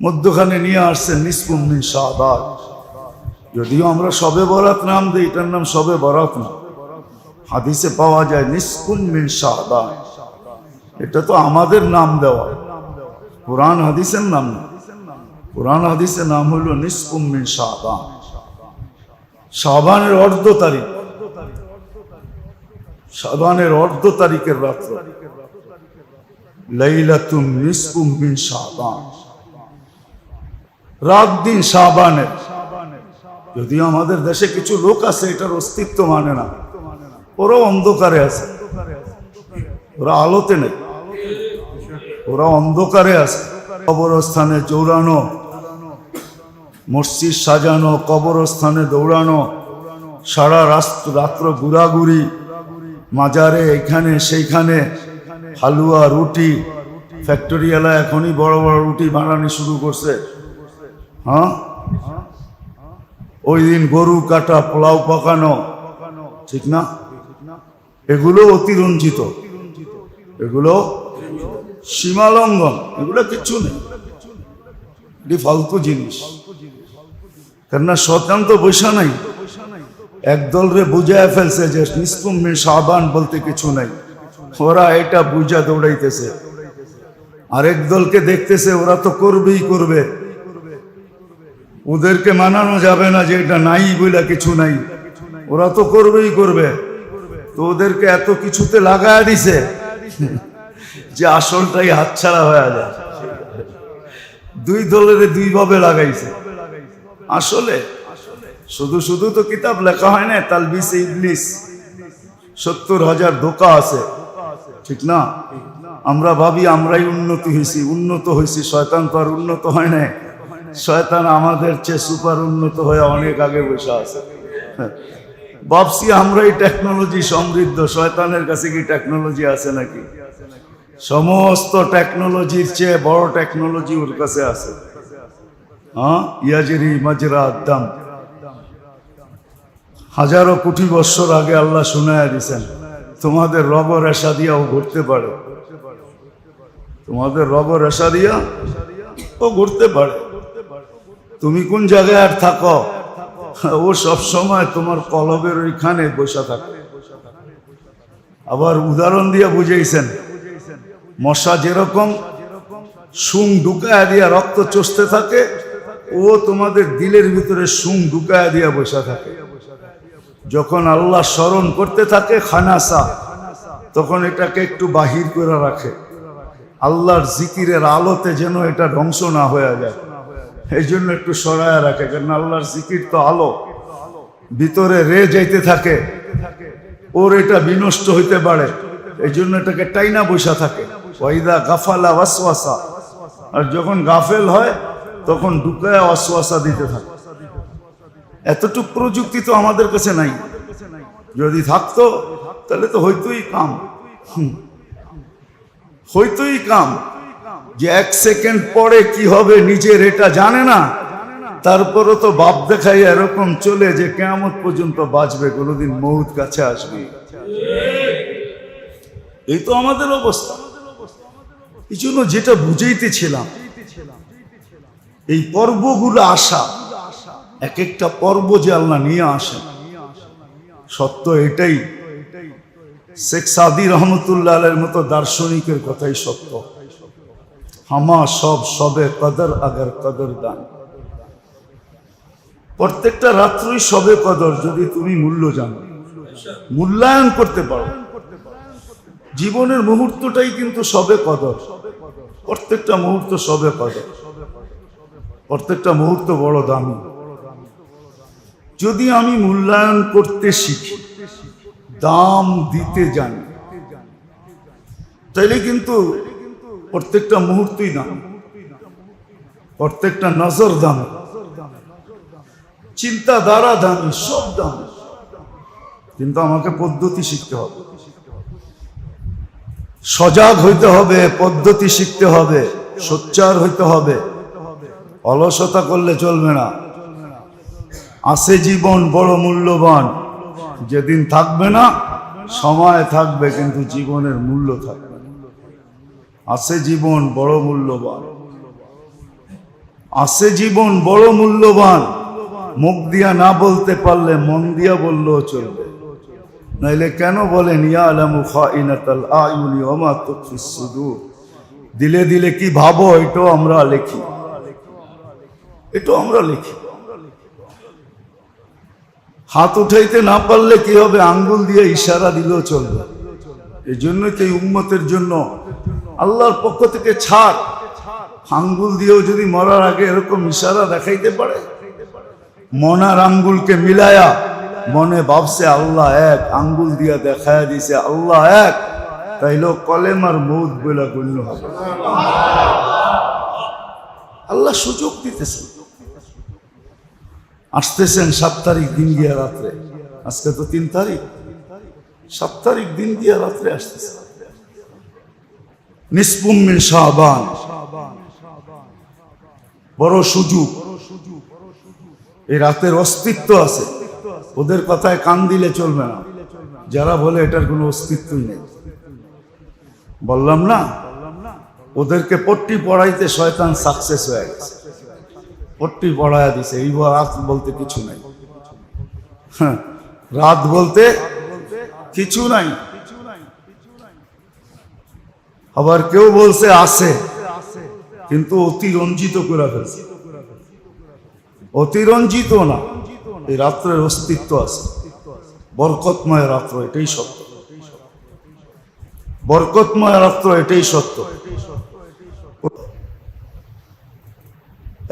মধ্যখানে নিয়ে আসছেন নিসফুম মিন শাবান। যদিও আমরা শবে বরাত নাম দিই, এটার নাম শবে বরাত না, হাদিসে পাওয়া যায় নিসফুম মিন শাবান। এটা তো আমাদের নাম দেওয়া, কোরআন হাদিসের নাম না। কোরআন হাদিসের নাম হলো নিসফুম মিন শাবান। শাবানের অর্ধ তারিখ, শাবানের অর্ধ তারিখের রাত্র, লাইলাতুম নিসফুম মিন শাবান, রাত দিন শাবানের। যদিও আমাদের দেশে কিছু লোক আছে এটার অস্তিত্ব মানে না, ওরা অন্ধকারে আছে, ওরা আলোতে নেই, ওরা অন্ধকারে আছে। কবরস্থানে দৌড়ানো, মসজিদ সাজানো, কবরস্থানে দৌড়ানো, সারা রাত্র ঘুরাঘুরি, মাজারে এখানে সেইখানে, হালুয়া রুটি, ফ্যাক্টরিওয়ালা এখনই বড় বড় রুটি বানানো শুরু করছে। হ্যাঁ, ওই দিন গরু কাটা, পোলাও পাকানো, ঠিক না? এগুলো অতিরঞ্জিত, এগুলো সীমালঙ্ঘন, এগুলো কিচ্ছু নেই, এটি ফালতু জিনিস। কেননা শয়তান তো বৈশা নাই, একদল রে বুঝায় ফেলছে যে নিসফুম মিন শাবান বলতে কিছু নাই, ওরা এটা বুঝা দৌড়াইতেছে। আরেক দলকে দেখতেছে ওরা তো করবেই করবে, ওদেরকে মানানো যাবে না যে এটা নাই বইলা কিছু নাই, ওরা তো করবেই করবে। তো ওদেরকে এত কিছুতে লাগায় দিছে যে আসলটাই হাতছাড়া হয়ে যায়। দুই দলের দুই ভাবে লাগাইছে। আসলে শুধু শুধু তো কিতাব লেখা হয় না, তালবিসে ইবলিস 70,000 ধোঁকা আছে, ঠিক না? আমরা ভাবি আমরাই উন্নত হয়েছি, শয়তান তো আর উন্নত হয় না। শয়তান আমাদের চেয়ে সুপার উন্নত হয়ে অনেক আগে বসে আছে। ভাবছি আমরাই টেকনোলজি সমৃদ্ধ, শয়তানের কাছে কি টেকনোলজি আছে নাকি? সমস্ত টেকনোলজির চেয়ে বড় টেকনোলজি ওর কাছে আছে। হ্যাঁ, ইয়াজরি মাজরা আদাম, হাজারো কোটি বৎসর আগে আল্লাহ শুনায়া দিছেন তোমাদের রব রেশা দিয়া ও ঘুরতে পারে, তোমাদের রব রেশা দিয়া ও ঘুরতে পারে। তুমি কোন জায়গায় আর থাকো, ও সব সময় তোমার কলবের ওইখানে বসে থাকে। আবার উদাহরণ দিয়ে বুঝাইছেন, মশা যেরকম শুং ঢুকায়া দিয়া রক্ত চষতে থাকে, ও তোমাদের দিলের ভিতরে শুং ঢুকায়া দিয়া বসে থাকে। যখন আল্লাহ স্মরণ করতে থাকে খানাসা, তখন এটাকে একটু বাহির করে রাখে, আল্লাহর জিকিরের আলোতে যেন এটা ধ্বংস না হয়ে যায়, এই জন্য একটু সরায়া রাখে। কারণ আল্লাহর জিকির তো আলো, ভিতরে রে যাইতে থাকে, ওর এটা বিনষ্ট হইতে পারে, এই জন্য এটাকে টাইনা বসা থাকে। ওয়াইদা গাফালা ওয়াসওয়াসা, আর যখন গাফেল হয় তখন ঢুকায় ওয়াসওয়াসা দিতে থাকে। এতটুকু প্রযুক্তি তো আমাদের কাছে নাই, যদি থাকতো তাহলে তো হইতোই কাম, হইতোই কাম। যে 1 সেকেন্ড পরে কি হবে নিজের এটা জানে না, তারপরও তো বাপ দেখাই এরকম চলে যে কিয়ামত পর্যন্ত বাঁচবে, কোনোদিন মউত কাছে আসবে। এই তো আমাদের অবস্থা। এই জন্য যেটা বুঝাইতেছিলাম, এই পর্বগুলো আসা, এক একটা পর্ব যে আল্লাহ নিয়ে আসেন, সত্য এটাই। শেখ সাদি রহমতুল্লাহ আলাইহির মতো দার্শনিকের কথাই সত্য। হামা সব সবে কদর আগর কদর দান, প্রত্যেকটা রাত্রই সবে কদর, যদি তুমি মূল্য জানো, মূল্যায়ন করতে পারো। জীবনের মুহূর্তটাই কিন্তু সবে কদর, প্রত্যেকটা মুহূর্ত সবে কদর, প্রত্যেকটা মুহূর্ত বড় দামি। যদি আমি মূল্যায়ন করতে শিখি, দাম দিতে জানি, তাইলে কিন্তু প্রত্যেকটা মুহূর্তই দাম, প্রত্যেকটা নজর দাম, চিন্তাধারা দামি, সব দাম। কিন্তু আমাকে পদ্ধতি শিখতে হবে, সজাগ হইতে হবে, পদ্ধতি শিখতে হবে, সোচ্চার হইতে হবে। অলসতা করলে চলবে না। আছে জীবন বড় মূল্যবান, যেদিন থাকবে না, সময় থাকবে কিন্তু জীবনের মূল্য থাকবে। আছে জীবন বড় মূল্যবান। আছে জীবন বড় মূল্যবান, মুখ দিয়া না বলতে পারলে মন দিয়া বললেও চলবে। নাইলে কেন বলেন ইয়ালামু খাইনাতাল আয়ুনি ওয়া মা তুখফিস সুদূর, দিলে দিলে কি ভাবো এটাও আমরা লিখি, এটাও আমরা লিখি। হাত উঠাইতে না পারলে কি হবে, আঙ্গুল দিয়ে ইশারা দিলেও চলবে। এই জন্যই তো এই উম্মতের জন্য আল্লাহর পক্ষ থেকে ছাড়, আঙ্গুল দিয়েও যদি মরার আগে এরকম ইশারা দেখাইতে পারে, মনার আঙ্গুলকে মিলায়া মনে ভাবছে আল্লাহ এক, আঙ্গুল দিয়া দেখায়া দিছে আল্লাহ এক, তাইলেও কলেমার মউত বলে গণ্য হবে। আল্লাহ সুযোগ দিতেছেন। আসতেছেন 7 তারিখ দিন গিয়া রাত্রে, আজকে তো 3 তারিখ, 7 তারিখ দিন গিয়া রাত্রে আসতেছে। নিসফুম মিন শাবান, বড় সুযোগ। এই রাতের অস্তিত্ব আছে, ওদের কথায় কান দিলে চলবে না, যারা বলে এটার কোনো অস্তিত্বই নেই। বললাম না, ওদেরকে পট্টি পড়াইতে শয়তান সাকসেস হয়ে গেছে, পট্টি পড়াইয়া দিছে। এই রাত বলতে কিছু নাই, হ্যাঁ, রাত বলতে কিছু নাই। আবার কেউ বলছে আছে, কিন্তু অতিরঞ্জিত করে ফেলছে। অতিরঞ্জিত না, এই রাত্রের অস্তিত্ব আছে, বরকতময় রাত্র, এটাই সত্য। বরকতময় রাত্র, এটাই সত্য।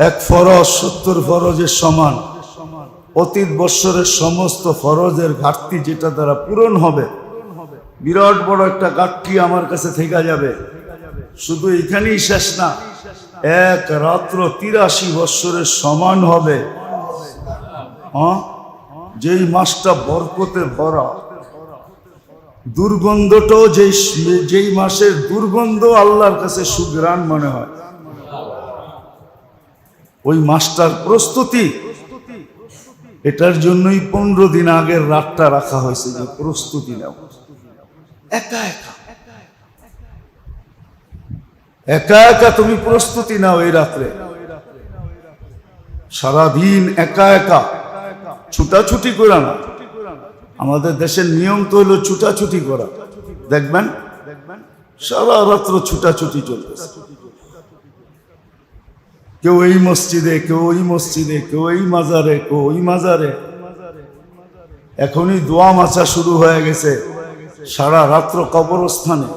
এক ফরজ 70 ফরজের সমান। অতীত বৎসরের সমস্ত ফরজের ঘাটতি যেটা দ্বারা পূরণ হবে, বিরাট বড় একটা ঘাটতি আমার কাছে থেকে যাবে। শুধু এখানেই শেষ না, এক রাত্র 83 বৎসরের সমান হবে। যেই মাসটা বরকতে ভরা, দুর্গন্ধটাও যেই মাসের দুর্গন্ধ আল্লাহর কাছে সুঘ্রাণ মনে হয়, ওই মাসটার প্রস্তুতি। এটার জন্যই 15 দিন আগের রাতটা রাখা হয়েছে, যে প্রস্তুতি নাও। একা একা একা একা তুমি প্রস্তুতি নাও এই রাত্রে। সারাদিন একা একা ছুটাছুটি করা না। আমাদের দেশের নিয়ম তো হলো ছুটাছুটি করা। দেখবেন সারা রাত্র ছুটাছুটি চলতেছে, কেউ এই মসজিদে, কেউ ওই মসজিদে, কেউ এই মাজারে, কেউ ওই মাজারে। এখনই দোয়া মাচা শুরু হয়ে গেছে, সারা রাত্র কবরস্থানে।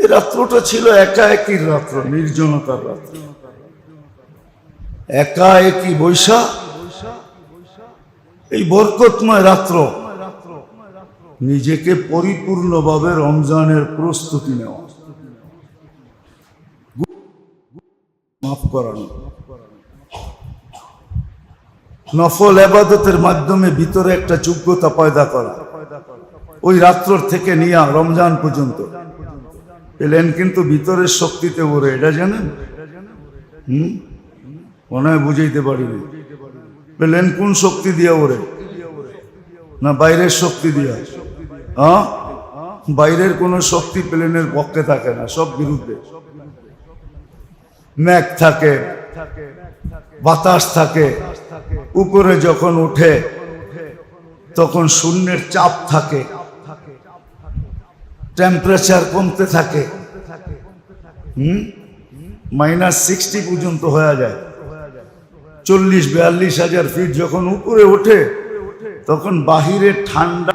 এই রাত্রটা ছিল একা একই রাত্র, নির্জনতার রাত্র। একা একই বৈশা এই বরকতময় রাত্র নিজেকে পরিপূর্ণভাবে রমজানের প্রস্তুতি নেওয়া, মাফ করানো, নফল ইবাদতের মাধ্যমে ভিতরে একটা যোগ্যতা পয়দা করা। ওই রাত্র থেকে নিয়ে রমজান পর্যন্ত পেলেন, কিন্তু ভিতরের শক্তিতে ওরে, এটা জানেন? মনে হয় বুঝাইতে পারিনি। পেলেন কোন শক্তি দিয়া ওরে? না বাইরের শক্তি দিয়া? বাইরের কোন শক্তি প্লেনের পক্ষে থাকে না, সব বিরুদ্ধে। মেঘ থাকে, বাতাস থাকে, উপরে যখন উঠে তখন শূন্যের চাপ থাকে, টেম্পারেচার কমতে থাকে, -60 পর্যন্ত হয়ে যায়। 40-42 হাজার ফিট যখন উপরে ওঠে তখন বাহিরে ঠান্ডা